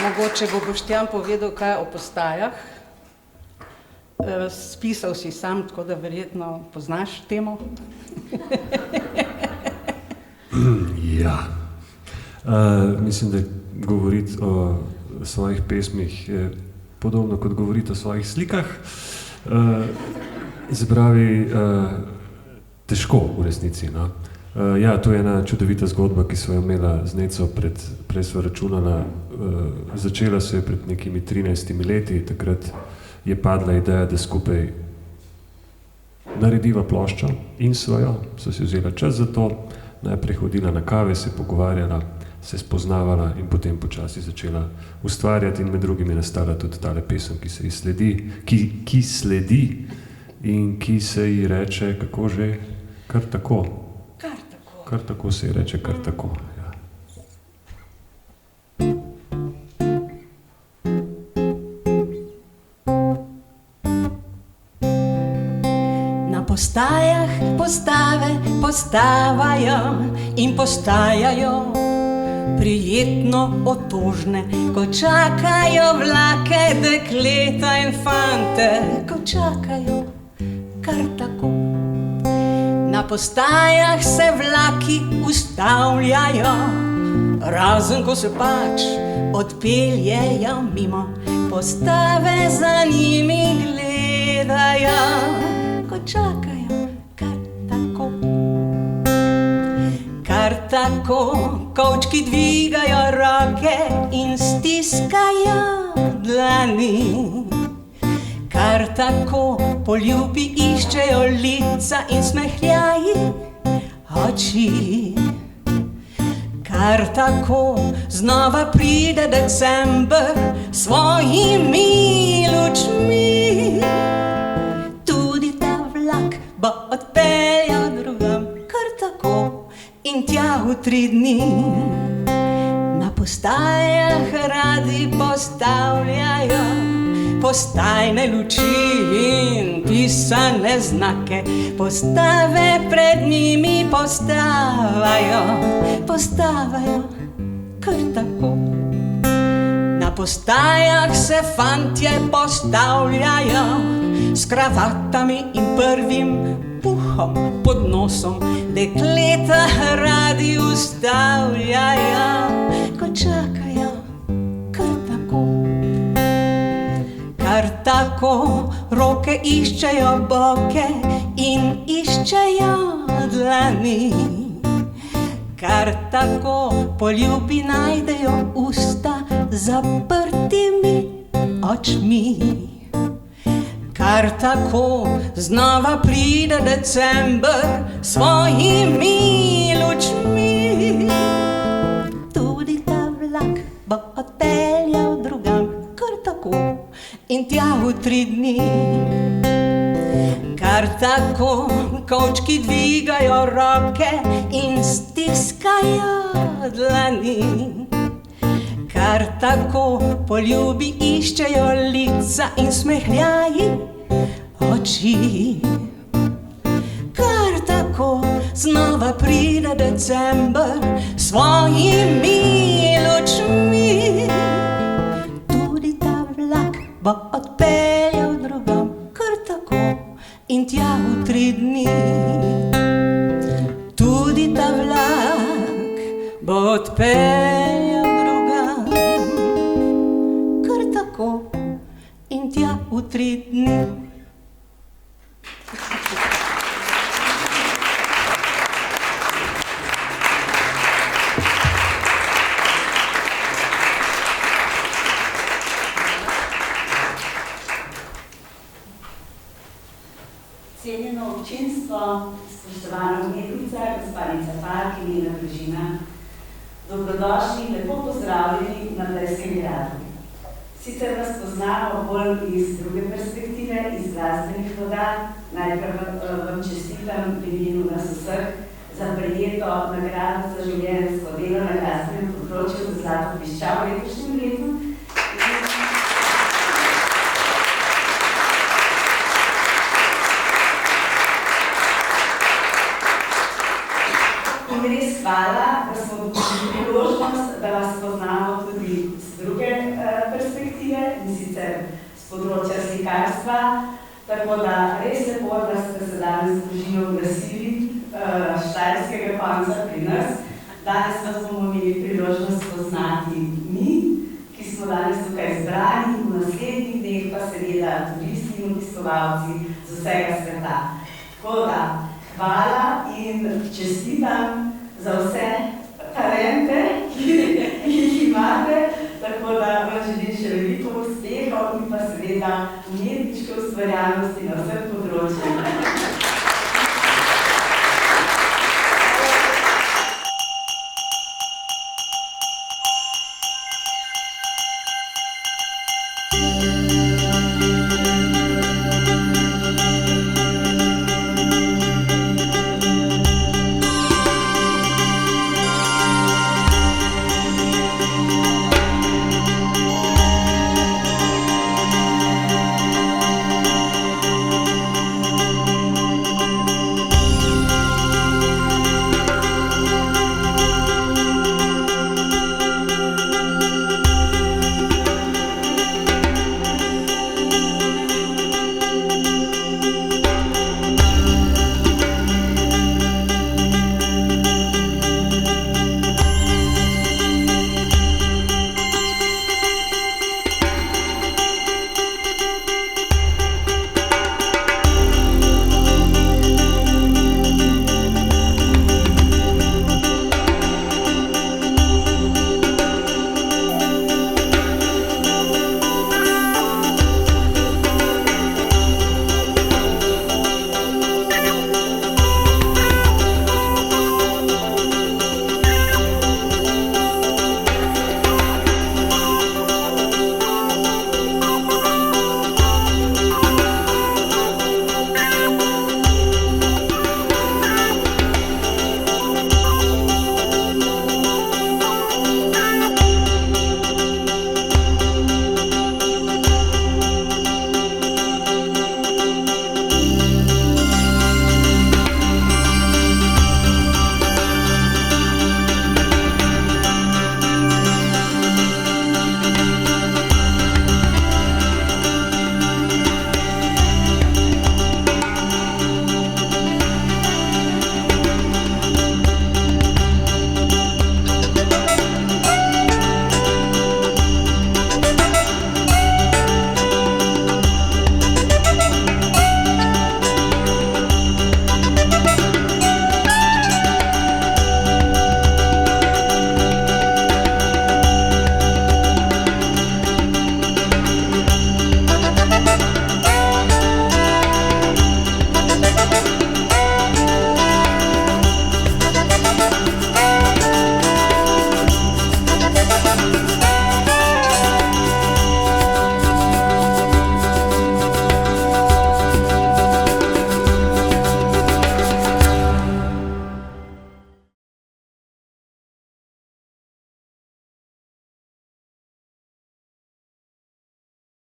Mogoče bo Boštjan povedal kaj o postajah. Spisal si sam, tako da verjetno poznaš temo. Ja. Mislim, da govoriti o svojih pesmih je podobno, kot govoriti o svojih slikah. Zbravi, težko v resnici, no. Ja, to je ena čudovita zgodba, ki sva jo imela z Neco prej sva računala, začela se je pred nekimi 13 leti, takrat je padla ideja, da skupaj narediva ploščo in sva jo, so si vzela čas za to, najprej hodila na kave, se pogovarjala, se spoznavala in potem počasi začela ustvarjati in med drugimi nastala tudi tale pesem, ki se ji sledi, ki sledi in ki se ji reče, kako že, kar tako. Kar tako se ji reče, kar tako. Ja. Na postajah postave postavajo in postajajo prijetno otožne, ko čakajo vlake, dekleta in fante, ko čakajo kar tako. Na postajah se vlaki ustavljajo, razen ko se pač odpeljejo mimo, postave za njimi gledajo, ko čakajo kar tako. Kar tako, kovčki dvigajo roke in stiskajo dlani. Kar tako poljubi iščejo lica in smehljaji oči. Kar tako znova pride december s svojimi lučmi. Tudi ta vlak bo odpeljal drugam, kar tako in tja v 3 dni. Na postajah radi postavljajo postajne luči in pisane znake, postave pred njimi postavajo kar tako. Na postajah se fantje postavljajo s kravatami in prvim puhom pod nosom, dekleta radi ustavljajo, ko čakajo kar tako. Kar tako roke iščejo boke in iščejo dlani. Kar tako poljubi najdejo usta zaprtimi očmi. Kar tako znova pride december s svojimi lučmi. Tudi ta vlak bo odpeljal drugam, kar tako in tja v 3 dni. Kar tako kovčki dvigajo roke in stiskajo dlani. Kar tako poljubi iščejo lica in smehljaji oči. Kar tako znova pride december s svojimi lučmi. Tudi ta vlak bo odpeljal drugam, kar tako in tja v 3 dni. Tudi ta vlak bo odpeljal drugam, kar tako in tja v 3 dni. Cenjeno občinstvo, spoštovana umetnica, gospa Nica Falk in njena družina, dobrodošli in lepo pozdravljeni na Blejskem gradu. Sicer vas poznamo bolj iz druge perspektive, iz glasbenih voda, najprej vam čestitam v imenu nas vseh za prejeto nagrado za življenjsko delo na glasbenem področju za Zlato piščal v letošnjem letu. In res hvala, da smo dobili priložnost, da vas poznamo tudi z druge gospodarstva, tako da res lepo, da ste se danes z družino oglasili štajerskega konca pri nas. Danes vas bomo imeli priložnost poznati mi, ki smo danes tukaj zbrani, v naslednjih dneh pa seveda turisti in obiskovalci z vsega sveta. Tako da, hvala in čestitam za vse talente, ki jih imate, tako da vam želim še veliko uspehov in pa seveda umetniške ustvarjalnosti na vseh področjih.